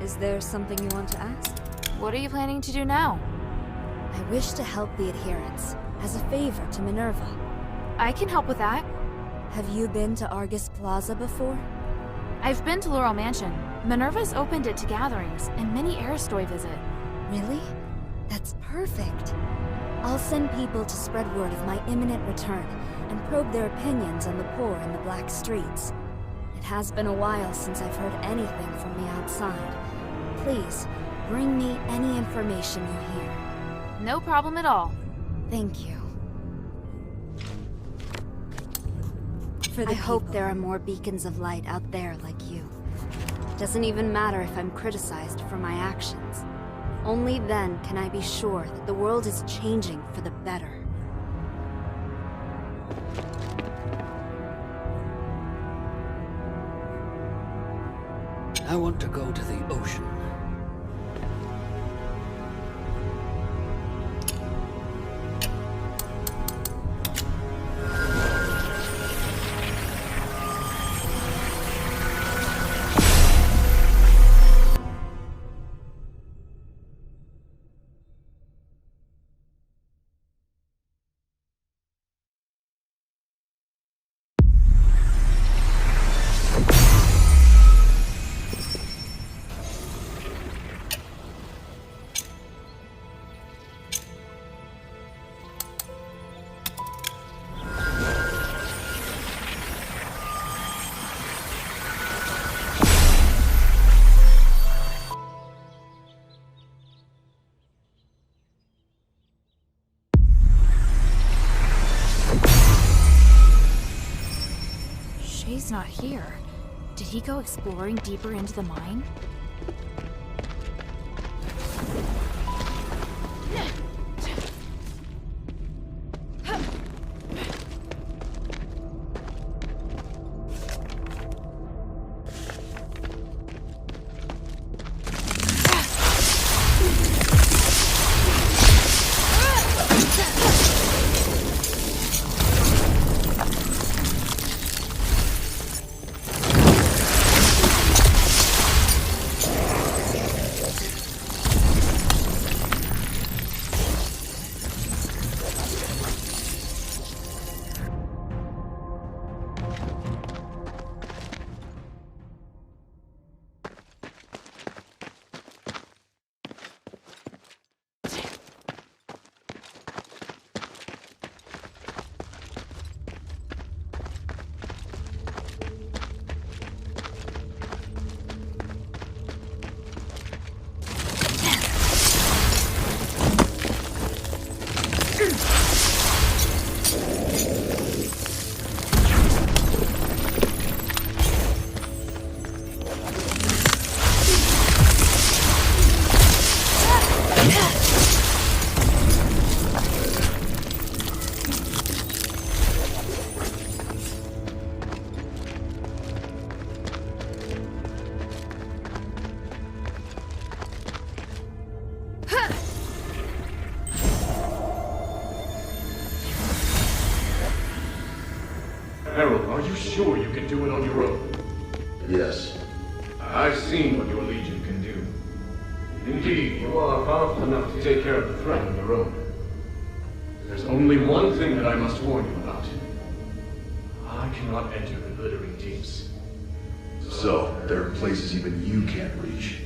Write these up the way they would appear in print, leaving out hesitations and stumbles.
Is there something you want to ask? What are you planning to do now? I wish to help the adherents, as a favor to Minerva. I can help with that. Have you been to Argus Plaza before? I've been to Laurel Mansion. Minerva's opened it to gatherings, and many Aristoi visit. Really? That's perfect. I'll send people to spread word of my imminent return, and probe their opinions on the poor in the black streets. It has been a while since I've heard anything from the outside. Please, bring me any information you hear. No problem at all. Thank you. I hope there are more beacons of light out there like you. Doesn't even matter if I'm criticized for my actions. Only then can I be sure that the world is changing for the better. I want to go to the ocean. Shay's not here. Did he go exploring deeper into the mine? Harold, are you sure you can do it on your own? Yes. I've seen what your Legion can do. Indeed, you are powerful enough to take care of the threat on your own. There's only one thing that I must warn you about. I cannot enter the glittering deeps. So, there are places even you can't reach.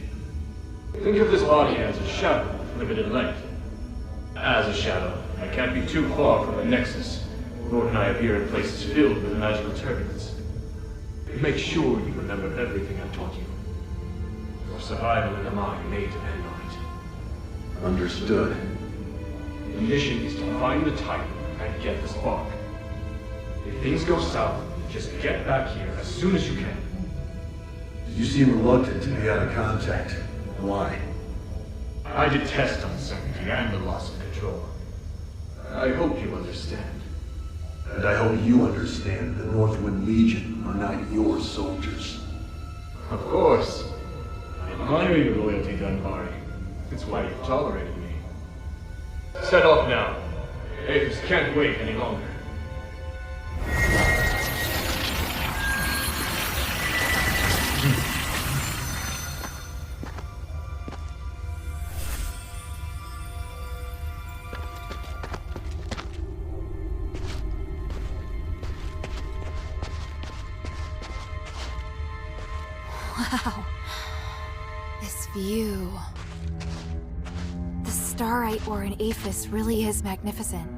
Think of this body as a shadow with limited length. As a shadow, I can't be too far from the Nexus, nor can I appear in places filled with magical turbulence. Make sure you remember everything I've taught you. Your survival in the mine may depend on it. Understood. The mission is to find the Titan and get the spark. If things go south, just get back here as soon as you can. You seem reluctant to be out of contact. Why? I detest uncertainty and the loss of control. I hope you understand. And I hope you understand the Northwind Legion are not your soldiers. Of course. I admire your loyalty, Dunbari. It's why you've tolerated me. Set off now. Athos can't wait any longer. Wow. This view. The starite ore in Aphis really is magnificent.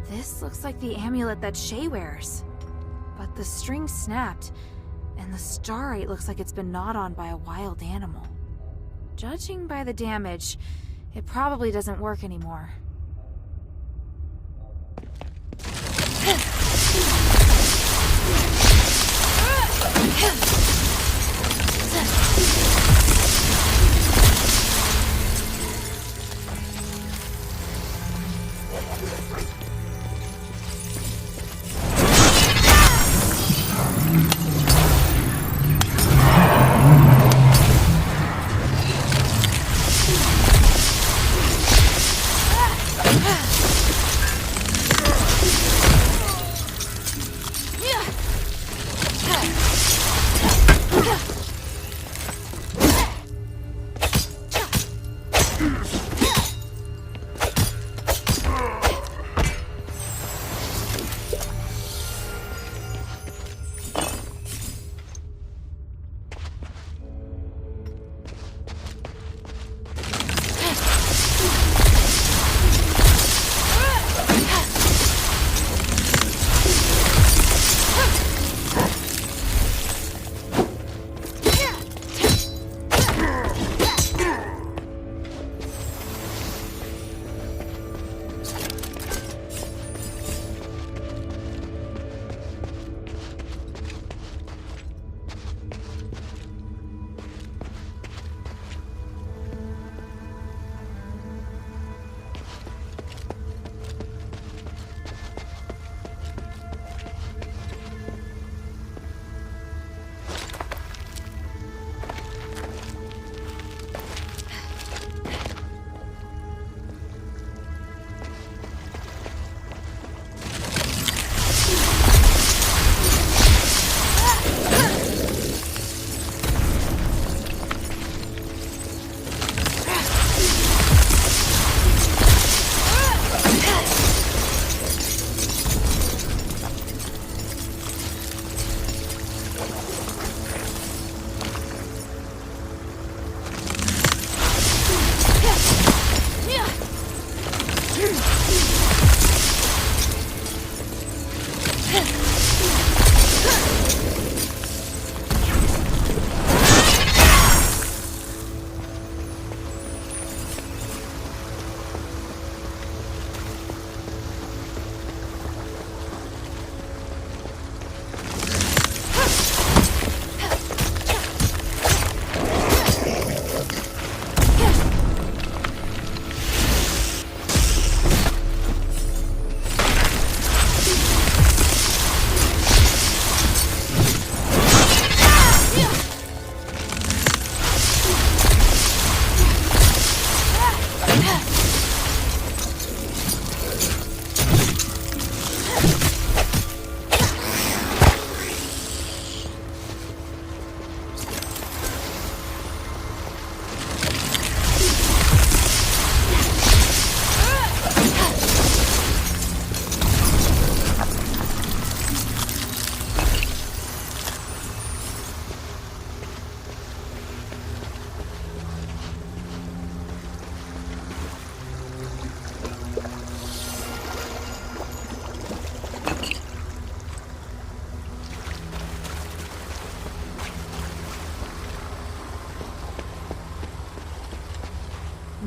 This looks like the amulet that Shay wears. But the string snapped, and the starite looks like it's been gnawed on by a wild animal. Judging by the damage, it probably doesn't work anymore.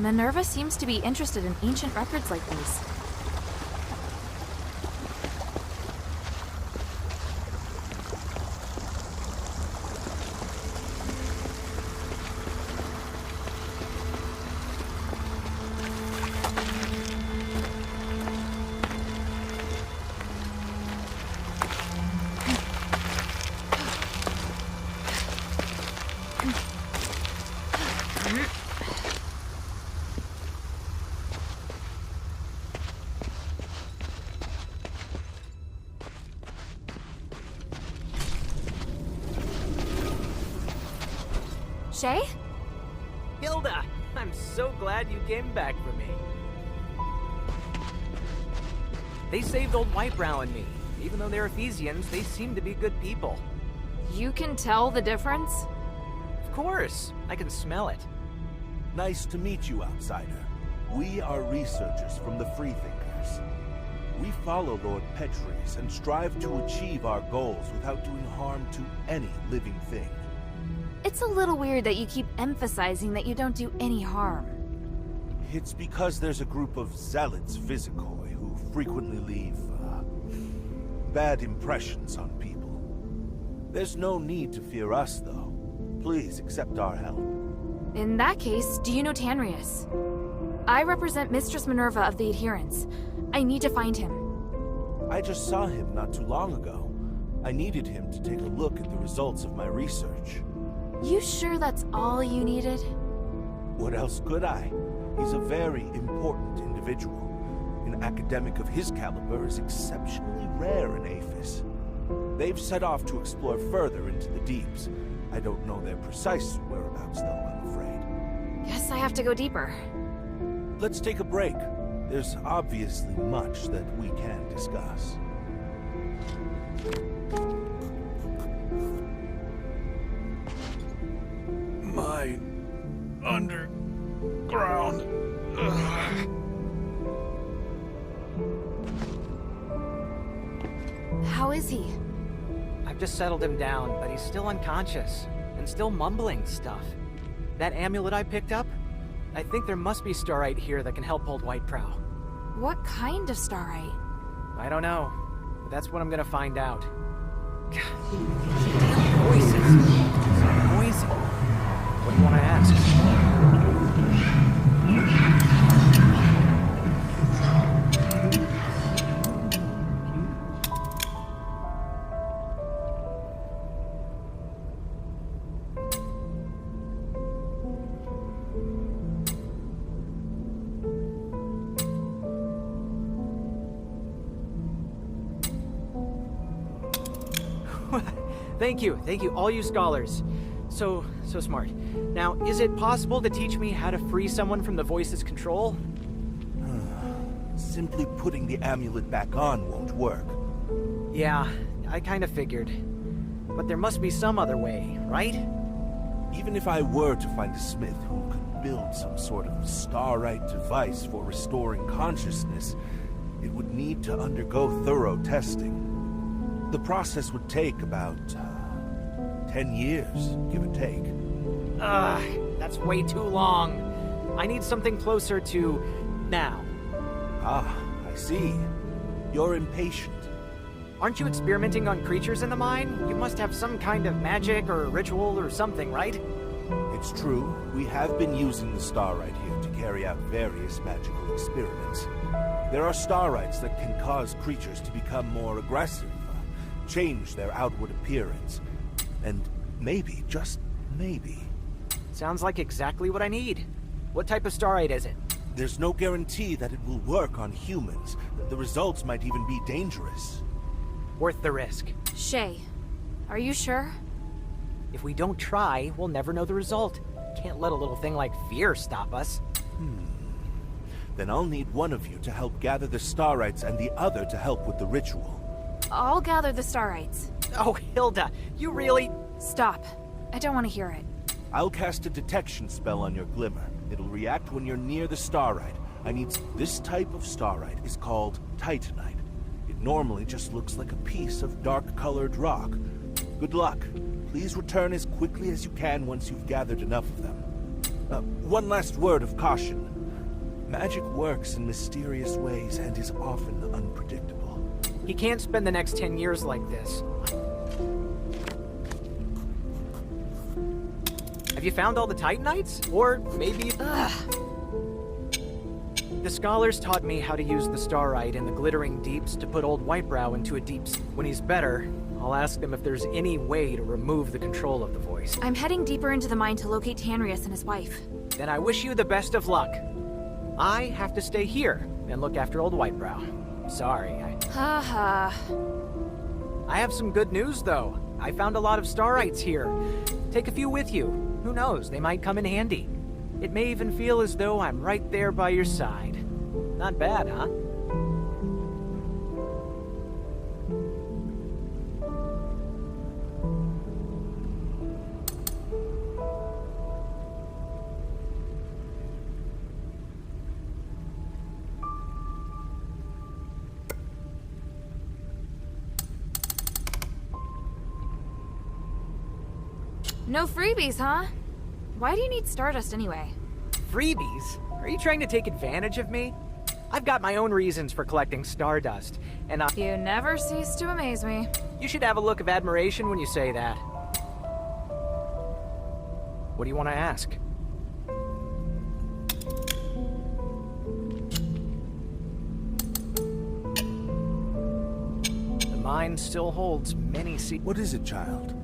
Minerva seems to be interested in ancient records like these. Shay? Hilda! I'm so glad you came back for me. They saved old Whitebrow and me. Even though they're Ephesians, they seem to be good people. You can tell the difference? Of course, I can smell it. Nice to meet you, outsider. We are researchers from the Freethinkers. We follow Lord Petres and strive to achieve our goals without doing harm to any living thing. It's a little weird that you keep emphasizing that you don't do any harm. It's because there's a group of zealots Vizikoi who frequently leave bad impressions on people. There's no need to fear us, though. Please accept our help. In that case, do you know Tanrius? I represent Mistress Minerva of the Adherents. I need to find him. I just saw him not too long ago. I needed him to take a look at the results of my research. You sure that's all you needed? What else could I? He's a very important individual. An academic of his caliber is exceptionally rare in Aphis. They've set off to explore further into the deeps. I don't know their precise whereabouts, though, I'm afraid. Guess I have to go deeper. Let's take a break. There's obviously much that we can discuss. My underground. How is he? I've just settled him down, but he's still unconscious and still mumbling stuff. That amulet I picked up? I think there must be starite here that can help old Whitebrow. What kind of starite? I don't know, but that's what I'm gonna find out. Voices. Noisy. What do you want to ask? Thank you, all you scholars. So smart. Now, is it possible to teach me how to free someone from the voice's control? Simply putting the amulet back on won't work. Yeah, I kind of figured. But there must be some other way, right? Even if I were to find a smith who could build some sort of starite device for restoring consciousness, it would need to undergo thorough testing. The process would take about 10 years, give or take. That's way too long. I need something closer to now. Ah, I see. You're impatient. Aren't you experimenting on creatures in the mine? You must have some kind of magic or ritual or something, right? It's true. We have been using the starite here to carry out various magical experiments. There are starites that can cause creatures to become more aggressive, change their outward appearance, and maybe, just maybe... Sounds like exactly what I need. What type of starite is it? There's no guarantee that it will work on humans. The results might even be dangerous. Worth the risk. Shay, are you sure? If we don't try, we'll never know the result. Can't let a little thing like fear stop us. Then I'll need one of you to help gather the starites and the other to help with the ritual. I'll gather the starites. Oh, Hilda, you really... Stop. I don't want to hear it. I'll cast a detection spell on your glimmer. It'll react when you're near the starite. This type of starite is called titanite. It normally just looks like a piece of dark-colored rock. Good luck. Please return as quickly as you can once you've gathered enough of them. One last word of caution. Magic works in mysterious ways and is often unpredictable. He can't spend the next 10 years like this. Have you found all the Titanites? Or maybe... The scholars taught me how to use the starite in the glittering deeps to put old Whitebrow into a deeps. When he's better, I'll ask them if there's any way to remove the control of the voice. I'm heading deeper into the mine to locate Tanrius and his wife. Then I wish you the best of luck. I have to stay here and look after old Whitebrow. Sorry, Haha. I have some good news, though. I found a lot of starites here. Take a few with you. Who knows, they might come in handy. It may even feel as though I'm right there by your side. Not bad, huh? No freebies, huh? Why do you need Stardust anyway? Freebies? Are you trying to take advantage of me? I've got my own reasons for collecting Stardust, and You never cease to amaze me. you should have a look of admiration when you say that. What do you want to ask? The mine still holds many secrets. What is it, child?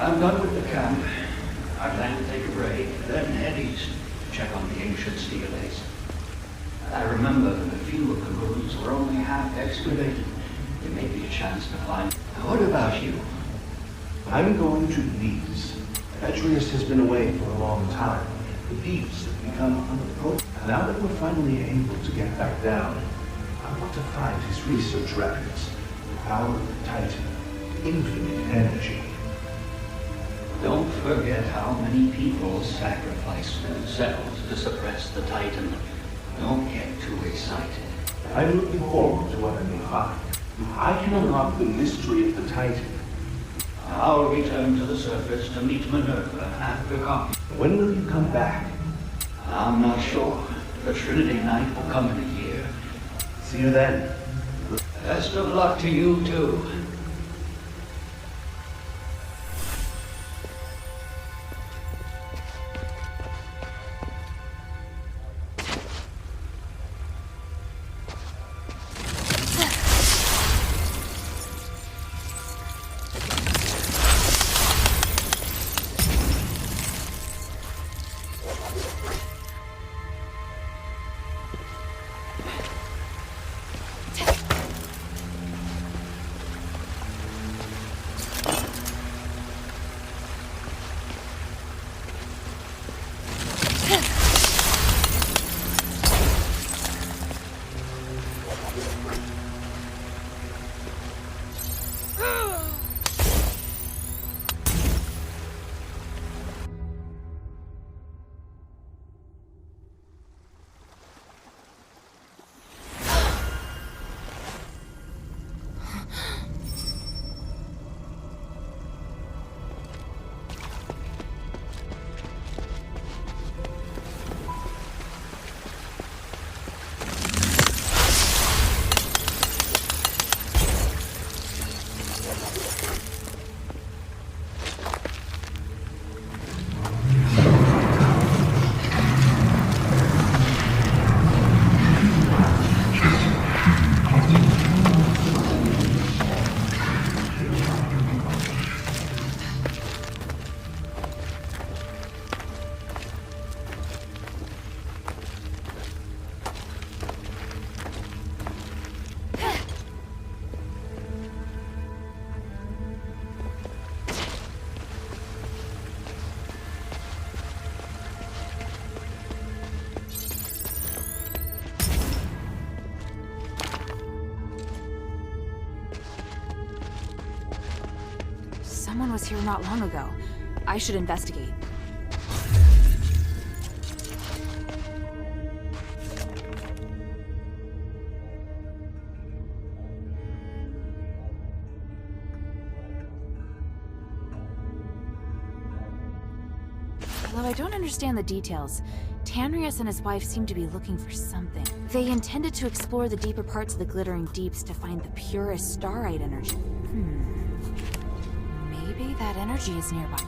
I'm done with the camp. I plan to take a break, then head east to check on the ancient steelates. I remember that a few of the ruins were only half excavated. There may be a chance to find... What about you? I'm going to the deeps. Atreus has been away for a long time. The deeps have become unapproachable. Now that we're finally able to get back down, I want to find his research records. The power of the Titan. Infinite energy. Don't forget how many people sacrificed themselves to suppress the Titan. Don't get too excited. I'm looking forward to what I may find. If I can unlock the mystery of the Titan. I'll return to the surface to meet Minerva after coffee. When will you come back? I'm not sure. The Trinity Night will come in a year. See you then. Best of luck to you, too. Someone was here not long ago. I should investigate. Although I don't understand the details, Tanrius and his wife seem to be looking for something. They intended to explore the deeper parts of the glittering deeps to find the purest starite energy. Maybe that energy is nearby.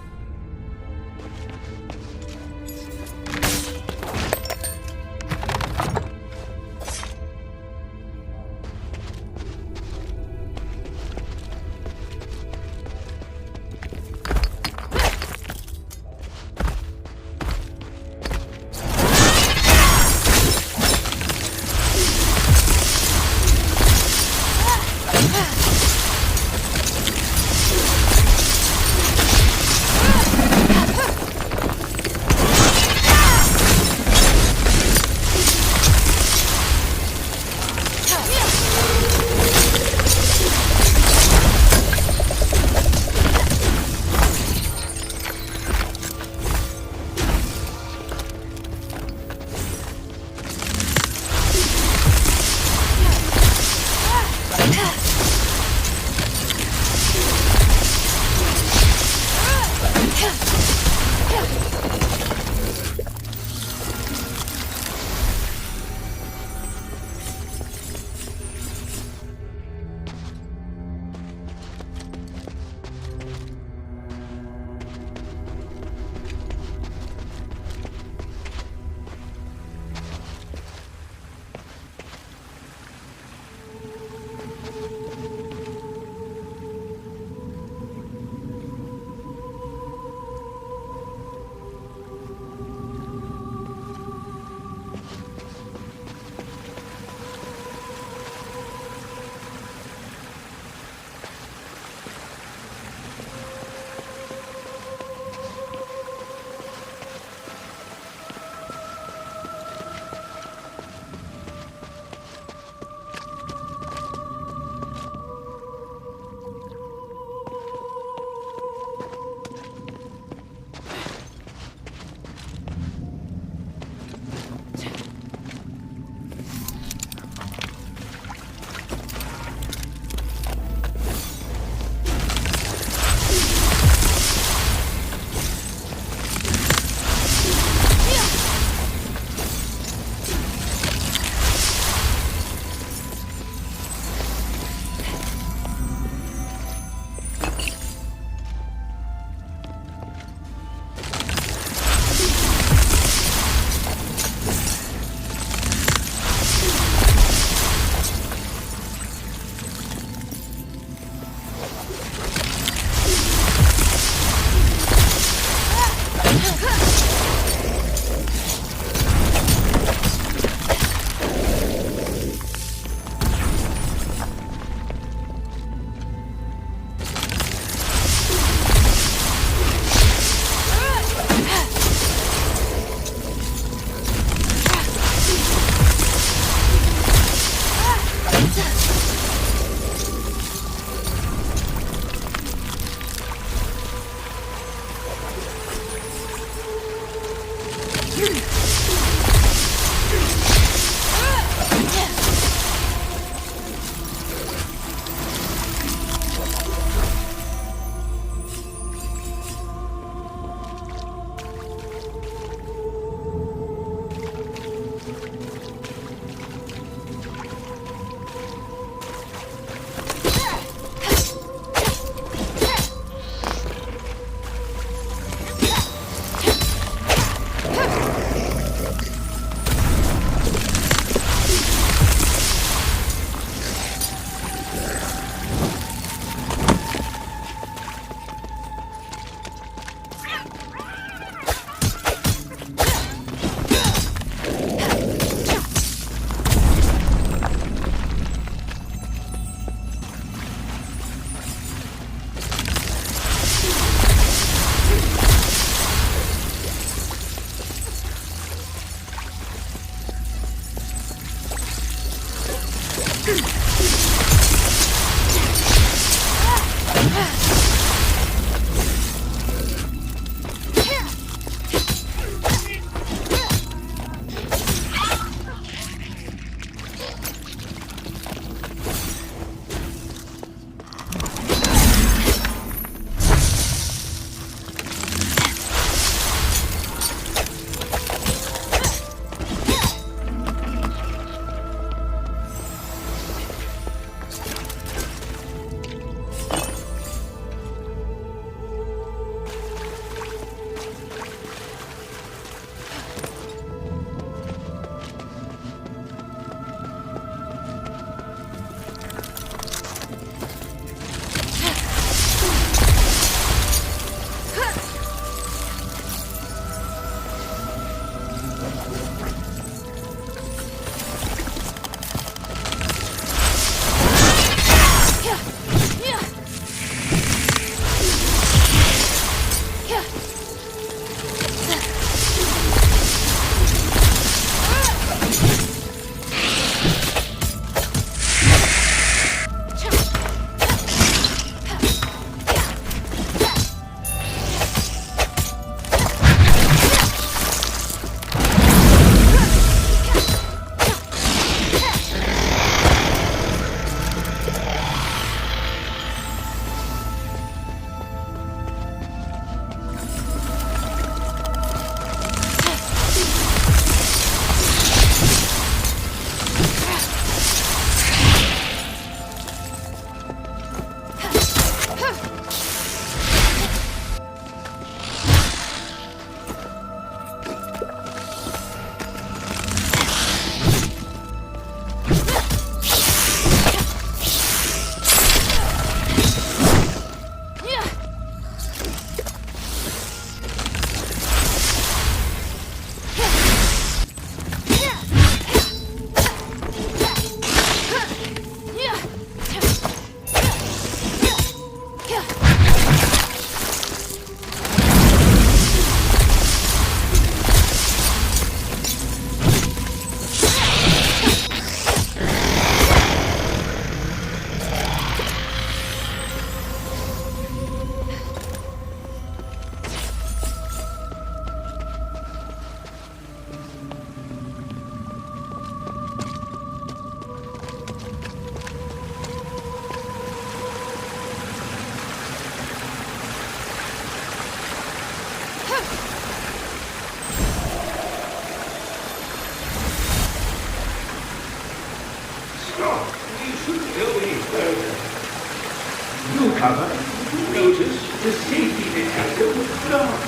detector was dark.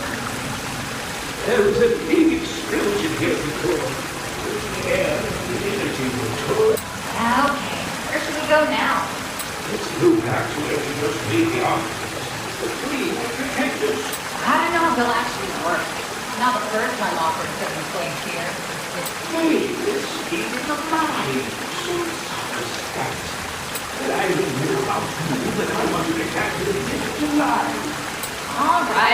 There was a big explosion here before. The air and the energy were torn. Okay, where should we go now? Let's move back to where we just made the office. The three detectives. I don't know if they'll actually work. Not the first time offers certain things here. Hey, this is a mind. So respect. But I don't know about you, but I want you to capture the gift alive. All right.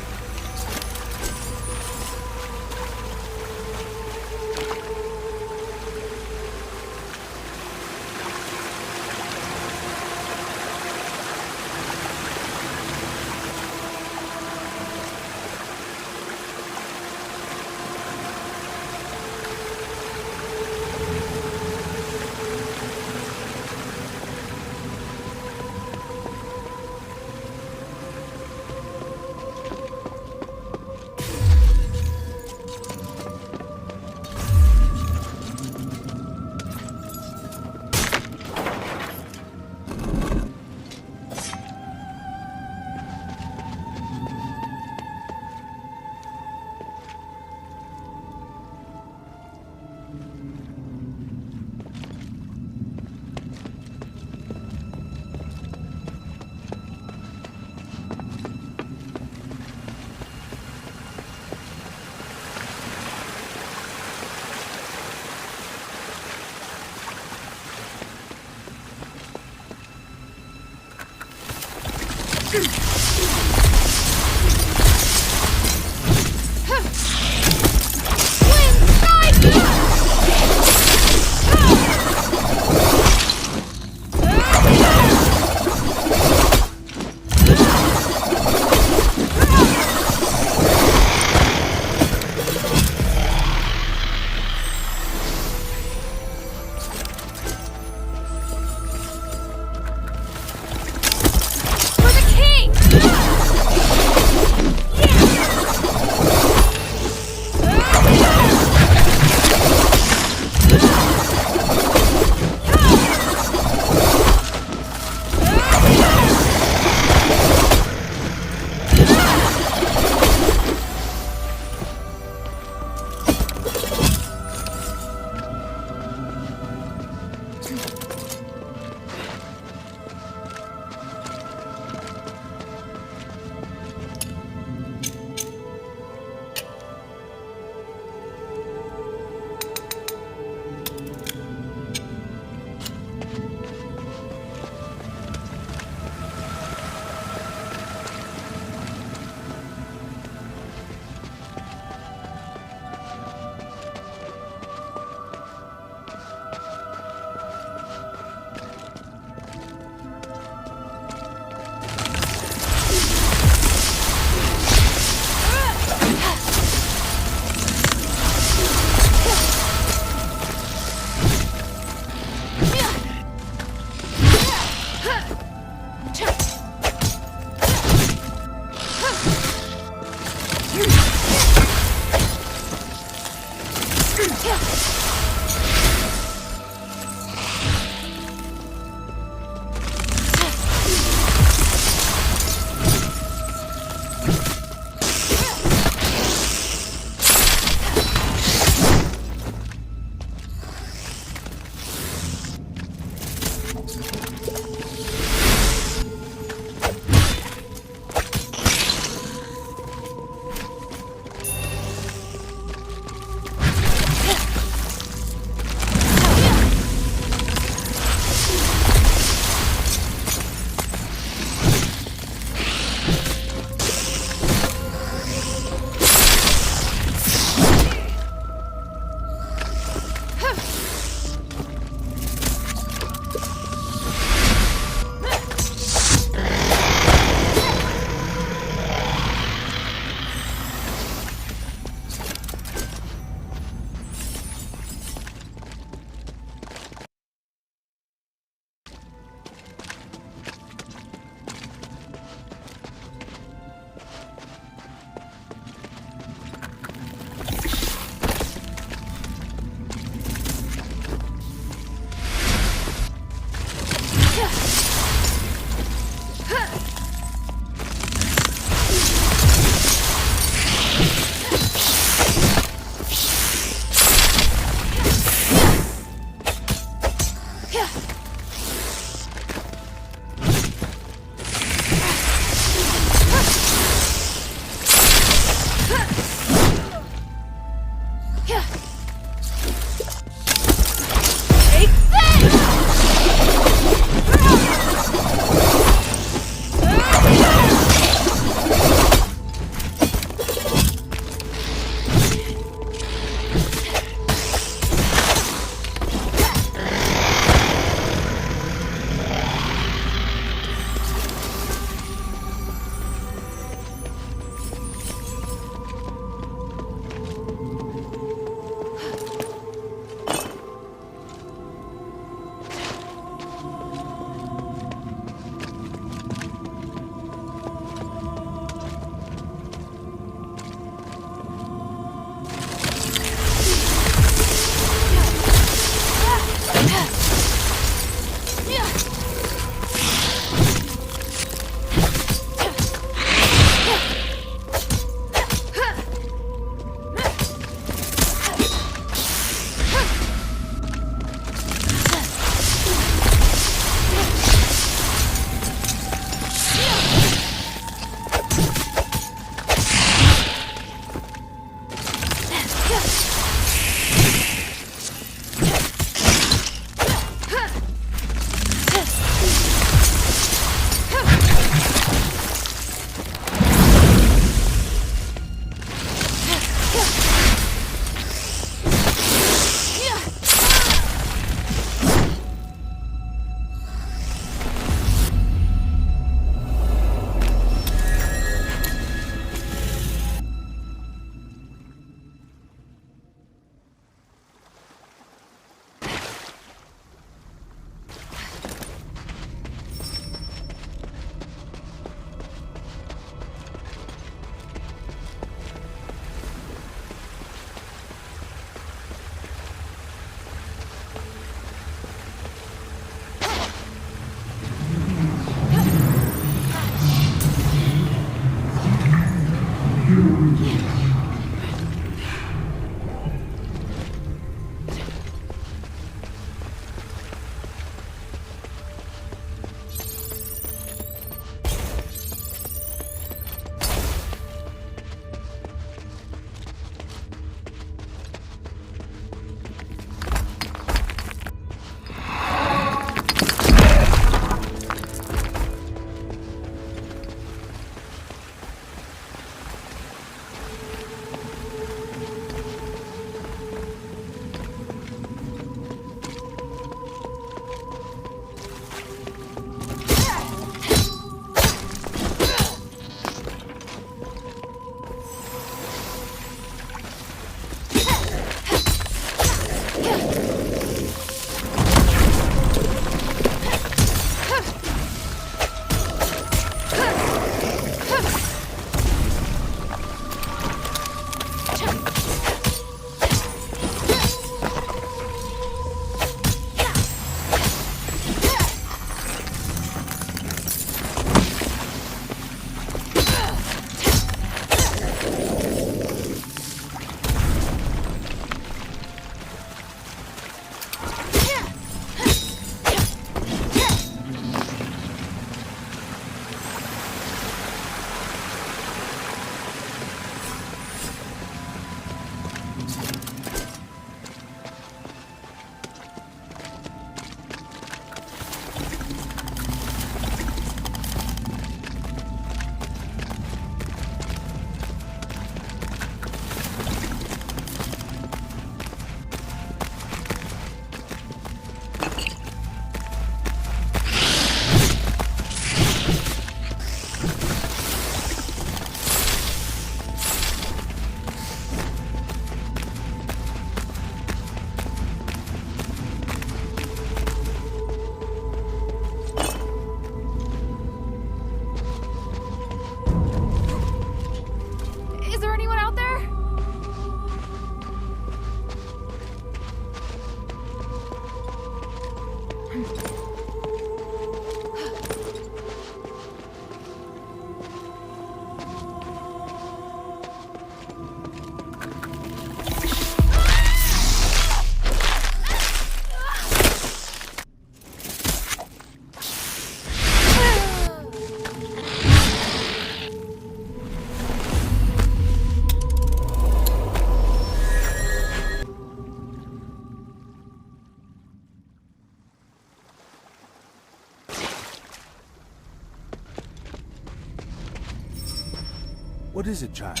What is it, child?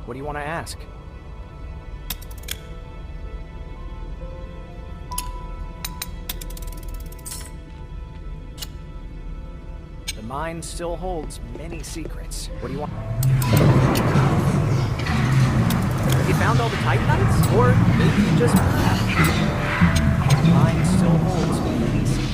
What do you want to ask? The mine still holds many secrets. What do you want? Have you found all the Titanites? Or maybe you just... The mine still holds many secrets.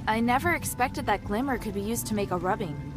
I never expected that glimmer could be used to make a rubbing.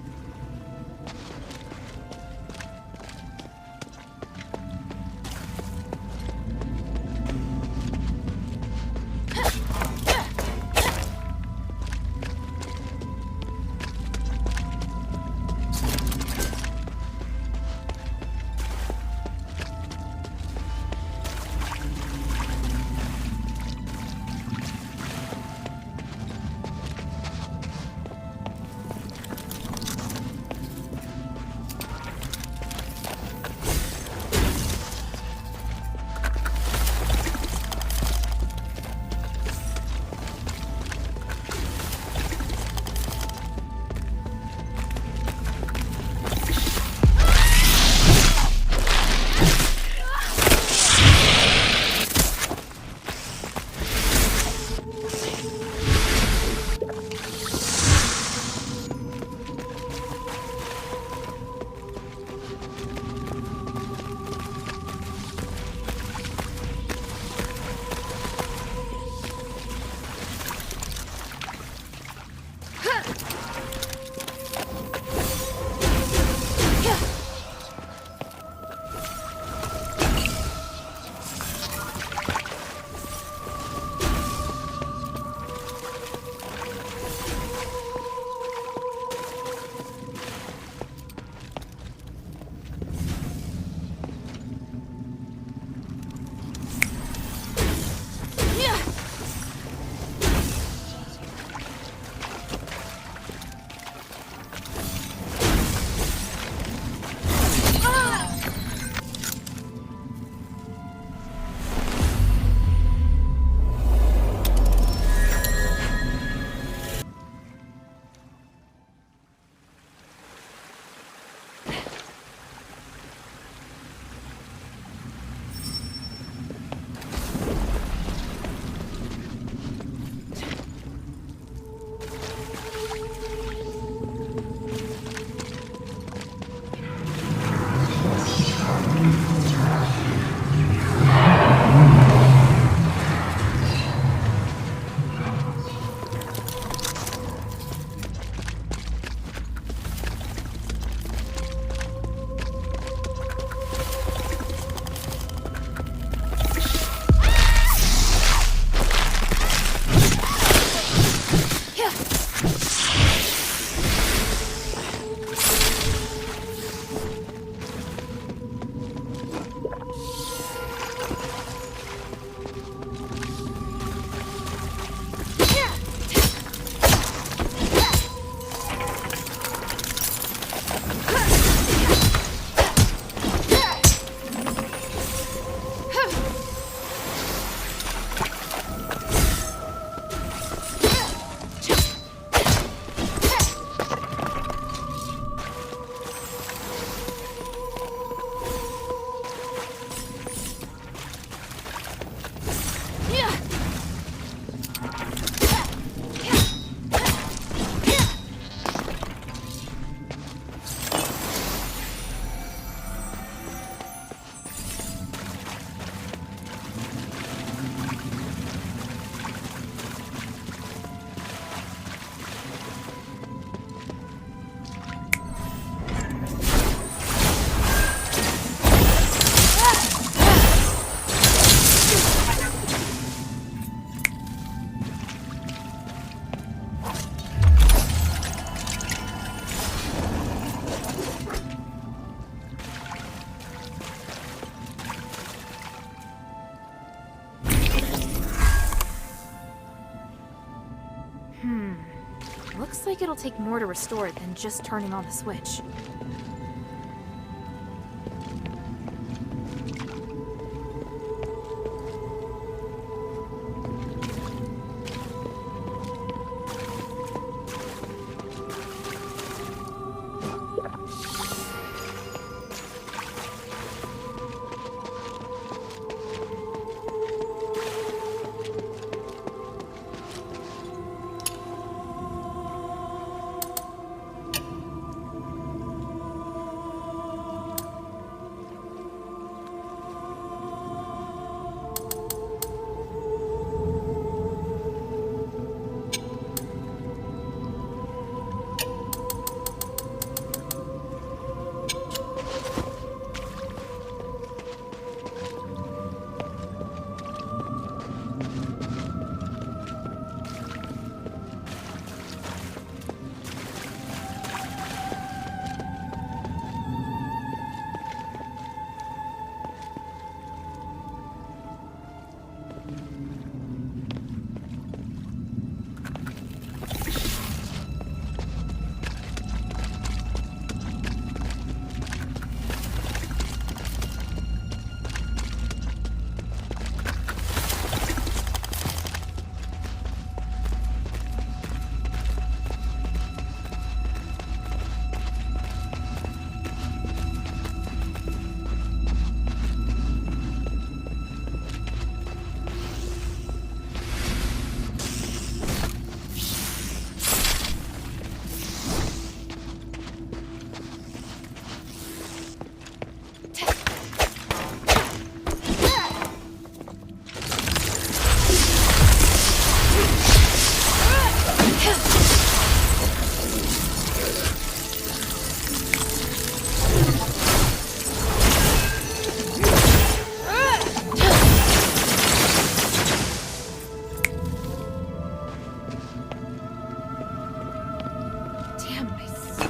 Looks like it'll take more to restore it than just turning on the switch.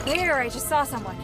There, I just saw someone.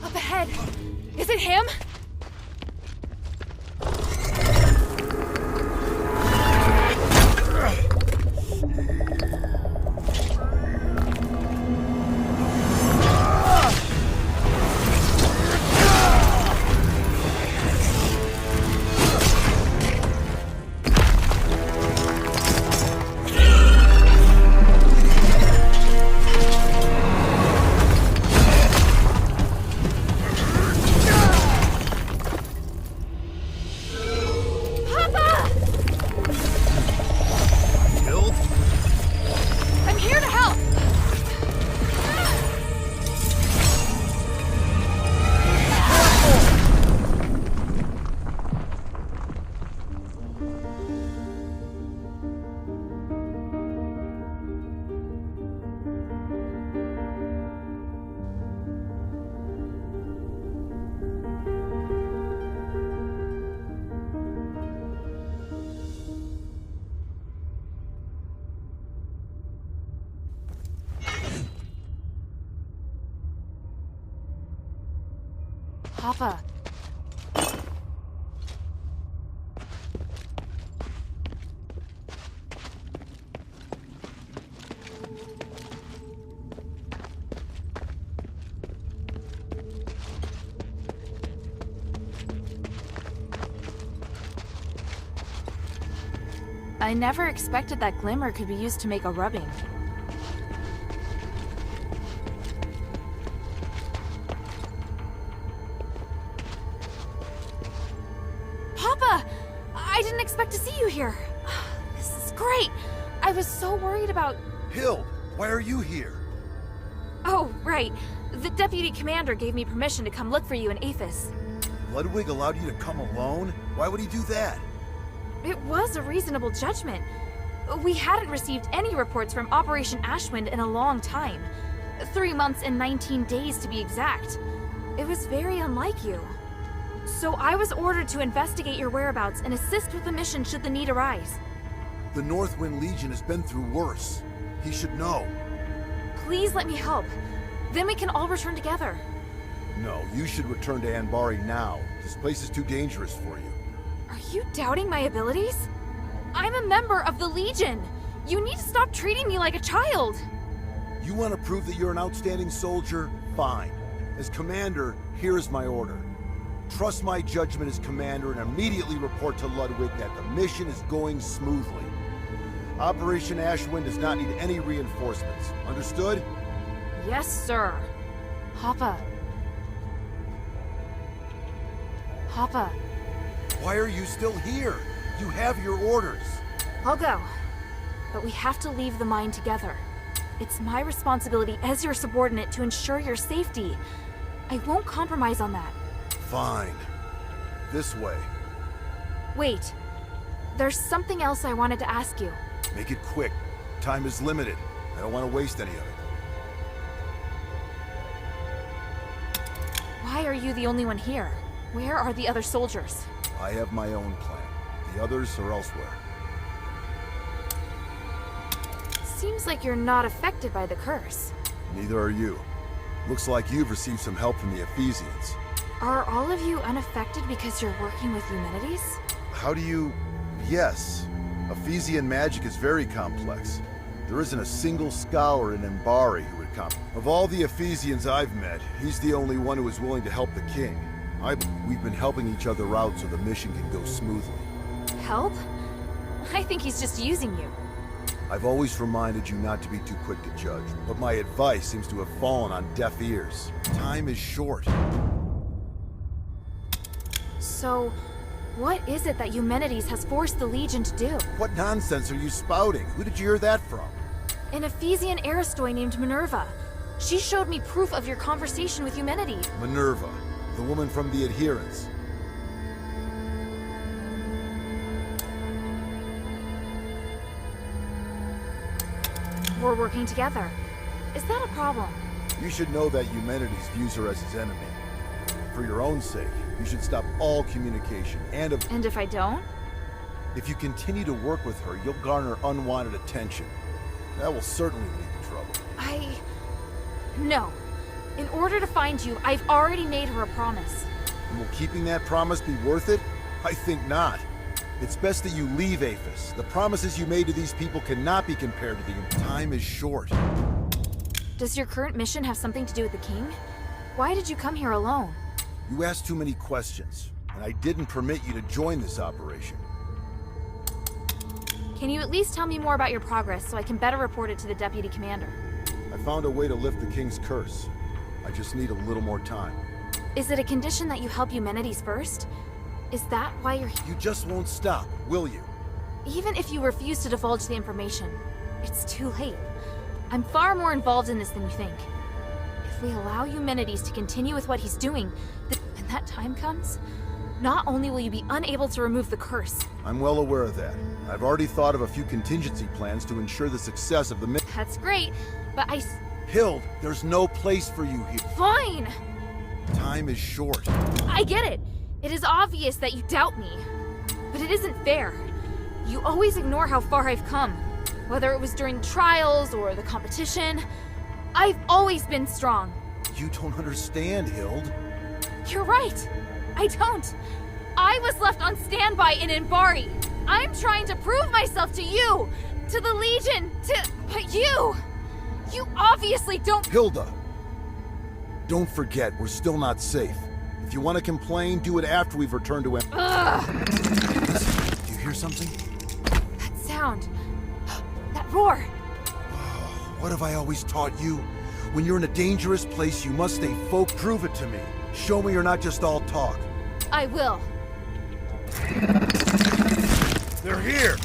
Up ahead. Is it him? Papa. I never expected that glimmer could be used to make a rubbing. Papa! I didn't expect to see you here. This is great. I was so worried about... Hild, why are you here? Oh, right. The deputy commander gave me permission to come look for you in Aphis. Ludwig allowed you to come alone? Why would he do that? It was a reasonable judgment. We hadn't received any reports from Operation Ashwind in a long time. 3 months and 19 days to be exact. It was very unlike you. So I was ordered to investigate your whereabouts and assist with the mission should the need arise. The Northwind Legion has been through worse. He should know. Please let me help. Then we can all return together. No, you should return to Anbari now. This place is too dangerous for you. Are you doubting my abilities? I'm a member of the Legion. You need to stop treating me like a child. You want to prove that you're an outstanding soldier? Fine. As commander, here is my order. Trust my judgment as commander and immediately report to Ludwig that the mission is going smoothly. Operation Ashwind does not need any reinforcements. Understood? Yes, sir. Papa. Papa. Why are you still here? You have your orders. I'll go. But we have to leave the mine together. It's my responsibility as your subordinate to ensure your safety. I won't compromise on that. Fine. This way. Wait. There's something else I wanted to ask you. Make it quick. Time is limited. I don't want to waste any of it. Why are you the only one here? Where are the other soldiers? I have my own plan. The others are elsewhere. Seems like you're not affected by the curse. Neither are you. Looks like you've received some help from the Ephesians. Are all of you unaffected because you're working with Eumenides? How do you... Yes. Ephesian magic is very complex. There isn't a single scholar in Anbari who would come. Of all the Ephesians I've met, he's the only one who is willing to help the king. We've been helping each other out so the mission can go smoothly. Help? I think he's just using you. I've always reminded you not to be too quick to judge, but my advice seems to have fallen on deaf ears. Time is short. So, what is it that Eumenides has forced the Legion to do? What nonsense are you spouting? Who did you hear that from? An Ephesian Aristoi named Minerva. She showed me proof of your conversation with Eumenides. Minerva, the woman from the Adherents. We're working together. Is that a problem? You should know that Eumenides views her as his enemy. For your own sake, you should stop all communication and if I don't? If you continue to work with her, you'll garner unwanted attention. That will certainly lead to trouble. No. In order to find you, I've already made her a promise. And will keeping that promise be worth it? I think not. It's best that you leave Aphis. The promises you made to these people cannot be compared to the time is short. Does your current mission have something to do with the king? Why did you come here alone? You asked too many questions, and I didn't permit you to join this operation. Can you at least tell me more about your progress so I can better report it to the deputy commander? I found a way to lift the king's curse. I just need a little more time. Is it a condition that you help Eumenides first? Is that why you're here? You just won't stop, will you? Even if you refuse to divulge the information, it's too late. I'm far more involved in this than you think. If we allow Eumenides to continue with what he's doing, when that time comes, not only will you be unable to remove the curse. I'm well aware of that. I've already thought of a few contingency plans to ensure the success of the mission. That's great, but Hild, there's no place for you here. Fine! Time is short. I get it. It is obvious that you doubt me. But it isn't fair. You always ignore how far I've come. Whether it was during trials or the competition, I've always been strong. You don't understand, Hild. You're right. I don't. I was left on standby in Inbari. I'm trying to prove myself to you, to the Legion, but you obviously don't— Hilda, don't forget, we're still not safe. If you want to complain, do it after we've returned to Listen, do you hear something? That sound. That roar. What have I always taught you? When you're in a dangerous place, you must stay focused. Prove it to me. Show me you're not just all talk. I will. They're here!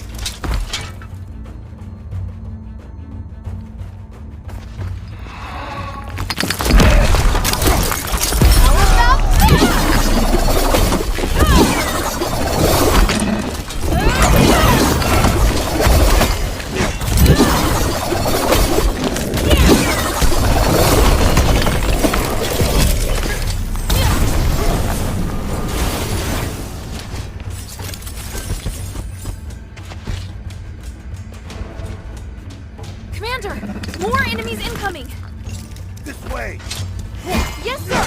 Commander! More enemies incoming! This way! Yes, sir!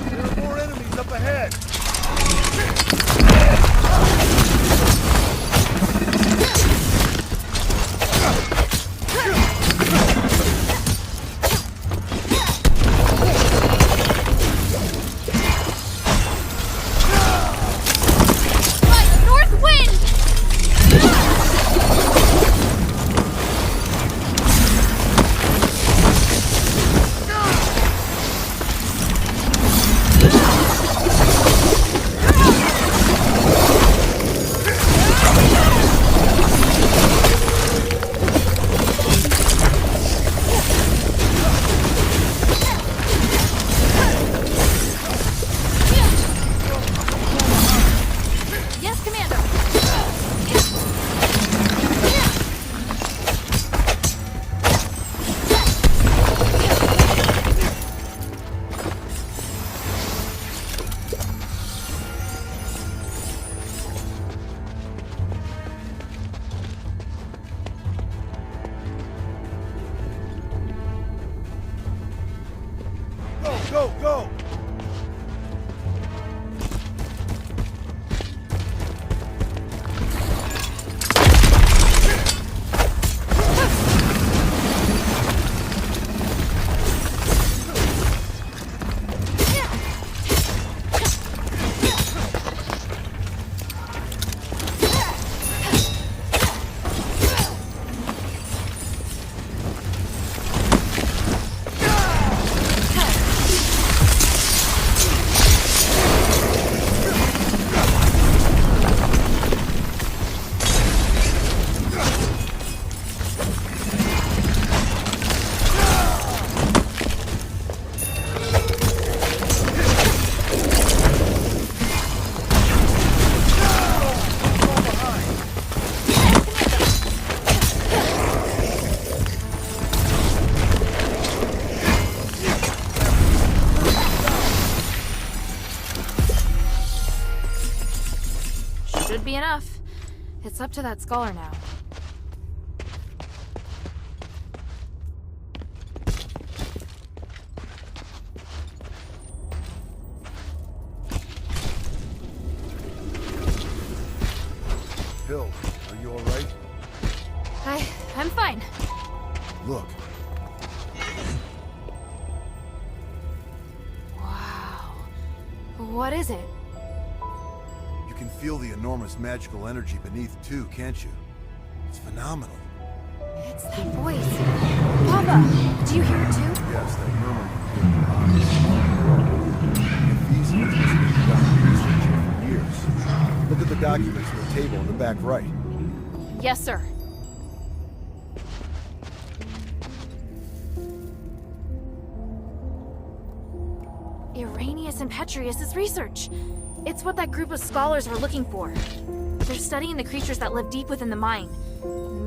There are more enemies up ahead! Go, go! Should be enough. It's up to that scholar now. I'm fine. Look. Wow. What is it? You can feel the enormous magical energy beneath too, can't you? It's phenomenal. It's that voice. Papa, do you hear it too? Yes, that murmur you hear. If these things have been conducting research here for years. Look at the documents on the table in the back right. Yes, sir. Irenaeus and Petrius' research. It's what that group of scholars were looking for. They're studying the creatures that live deep within the mine.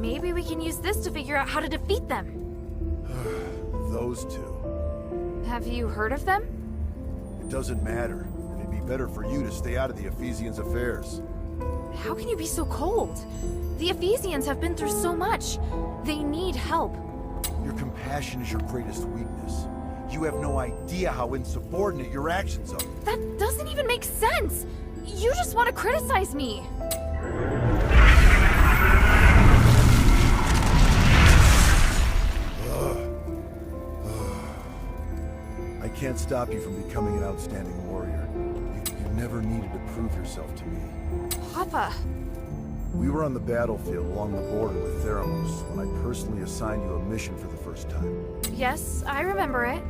Maybe we can use this to figure out how to defeat them. Those two. Have you heard of them? It doesn't matter. It'd be better for you to stay out of the Ephesians' affairs. How can you be so cold? The Ephesians have been through so much. They need help. Your compassion is your greatest weakness. You have no idea how insubordinate your actions are. That doesn't even make sense! You just want to criticize me! I can't stop you from becoming an outstanding warrior. You never needed to prove yourself to me. Papa! We were on the battlefield along the border with Theramos when I personally assigned you a mission for the first time. Yes, I remember it.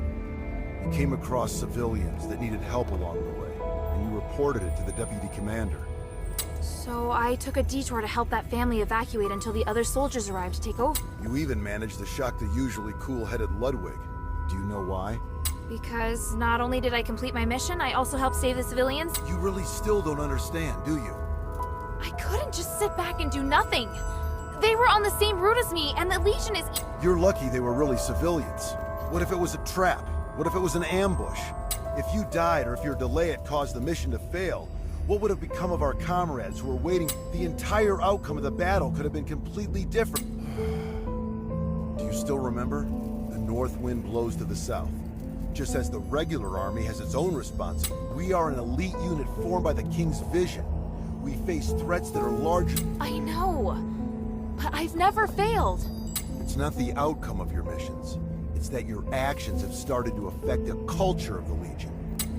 You came across civilians that needed help along the way, and you reported it to the deputy commander. So I took a detour to help that family evacuate until the other soldiers arrived to take over. You even managed to shock the usually cool-headed Ludwig. Do you know why? Because not only did I complete my mission, I also helped save the civilians. You really still don't understand, do you? I couldn't just sit back and do nothing. They were on the same route as me, and the Legion is... You're lucky they were really civilians. What if it was a trap? What if it was an ambush? If you died or if your delay had caused the mission to fail, what would have become of our comrades who were waiting? The entire outcome of the battle could have been completely different. Do you still remember? The north wind blows to the south. Just as the regular army has its own response, we are an elite unit formed by the King's vision. We face threats that are larger. I know, but I've never failed. It's not the outcome of your missions. It's that your actions have started to affect the culture of the Legion.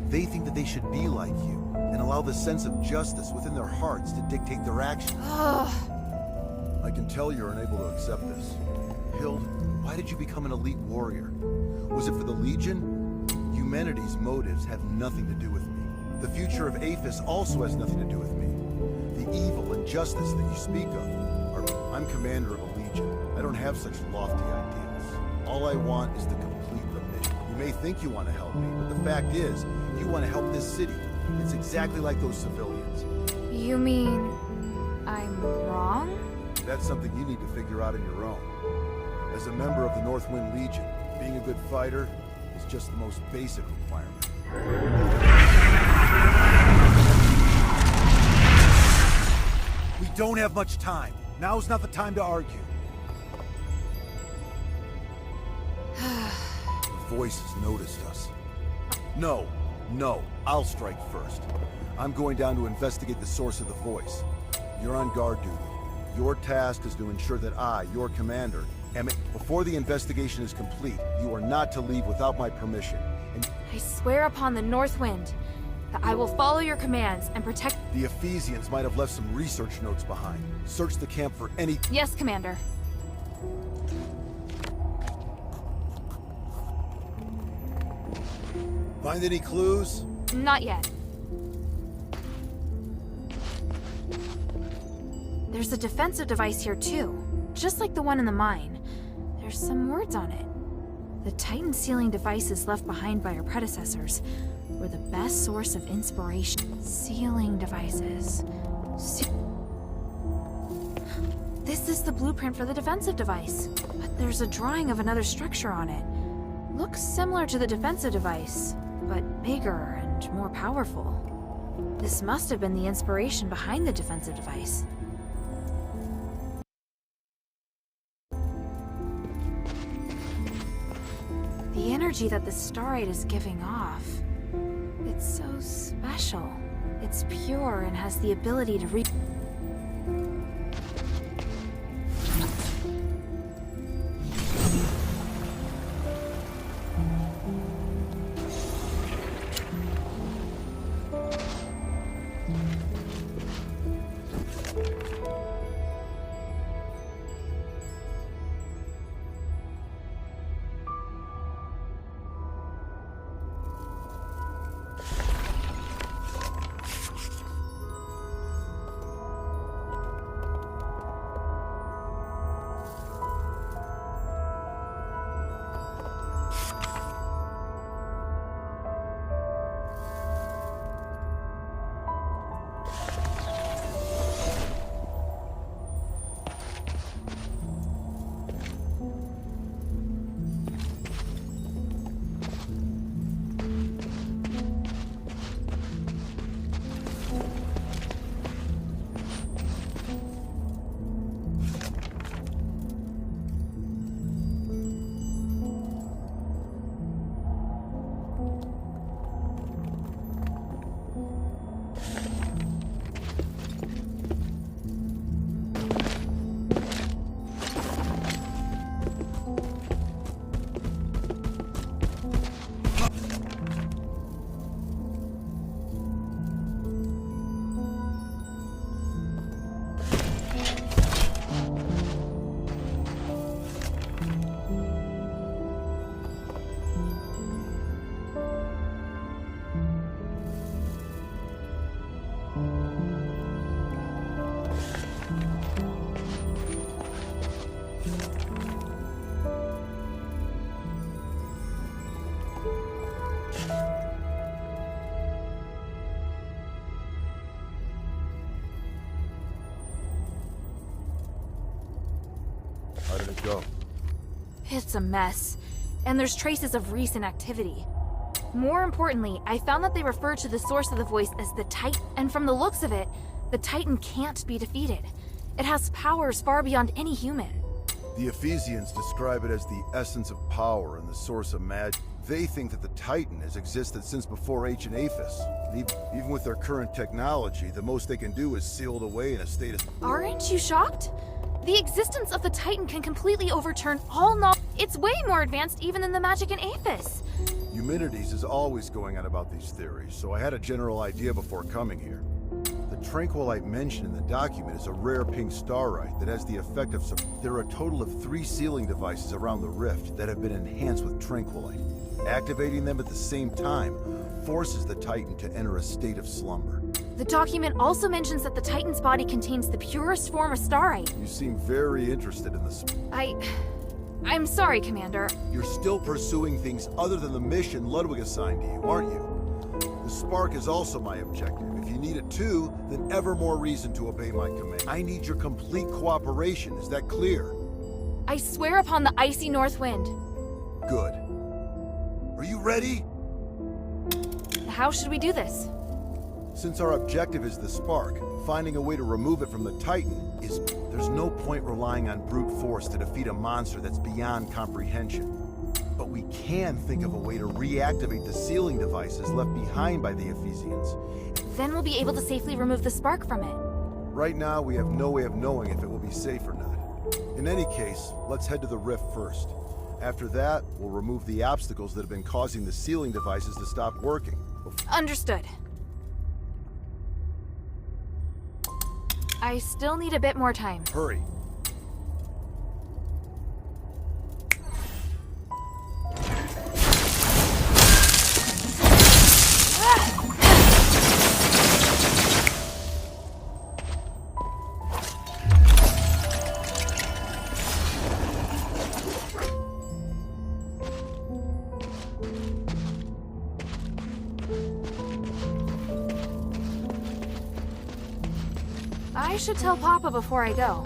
They think that they should be like you, and allow the sense of justice within their hearts to dictate their actions. I can tell you're unable to accept this. Hild, why did you become an elite warrior? Was it for the Legion? Humanity's motives have nothing to do with me. The future of Aphis also has nothing to do with me. The evil and justice that you speak of I'm commander of a Legion. I don't have such lofty ideas. All I want is to complete the mission. You may think you want to help me, but the fact is, you want to help this city. It's exactly like those civilians. You mean... I'm wrong? That's something you need to figure out on your own. As a member of the Northwind Legion, being a good fighter is just the most basic requirement. We don't have much time. Now's not the time to argue. The voice has noticed us. No, I'll strike first. I'm going down to investigate the source of the voice. You're on guard duty. Your task is to ensure that I, your commander, before the investigation is complete, you are not to leave without my permission. And I swear upon the North Wind that I will follow your commands and protect... The Ephesians might have left some research notes behind. Search the camp for any... Yes, Commander. Find any clues? Not yet. There's a defensive device here too, just like the one in the mine. There's some words on it. The Titan sealing devices left behind by our predecessors were the best source of inspiration. Sealing devices. This is the blueprint for the defensive device, but there's a drawing of another structure on it. Looks similar to the defensive device, but bigger and more powerful. This must have been the inspiration behind the defensive device. The energy that the starite is giving off, it's so special. It's pure and has the ability to go. It's a mess, and there's traces of recent activity. More importantly, I found that they refer to the source of the voice as the Titan, and from the looks of it, the Titan can't be defeated. It has powers far beyond any human. The Ephesians describe it as the essence of power and the source of magic. They think that the Titan has existed since before ancient Aphis. Even with their current technology, the most they can do is seal it away in a state of... Aren't you shocked? The existence of the Titan can completely overturn all knowledge. It's way more advanced even than the magic in Aphis. Eumenides is always going on about these theories, so I had a general idea before coming here. The tranquilite mentioned in the document is a rare pink starite that has the effect of some... There are a total of 3 sealing devices around the rift that have been enhanced with tranquilite. Activating them at the same time forces the Titan to enter a state of slumber. The document also mentions that the Titan's body contains the purest form of starite. You seem very interested in this. I'm sorry, Commander. You're still pursuing things other than the mission Ludwig assigned to you, aren't you? The spark is also my objective. If you need it too, then ever more reason to obey my command. I need your complete cooperation, is that clear? I swear upon the icy north wind. Good. Are you ready? How should we do this? Since our objective is the spark, finding a way to remove it from the Titan is... There's no point relying on brute force to defeat a monster that's beyond comprehension. But we can think of a way to reactivate the sealing devices left behind by the Ephesians. Then we'll be able to safely remove the spark from it. Right now, we have no way of knowing if it will be safe or not. In any case, let's head to the rift first. After that, we'll remove the obstacles that have been causing the sealing devices to stop working. Understood. I still need a bit more time. Hurry. I should tell Papa before I go.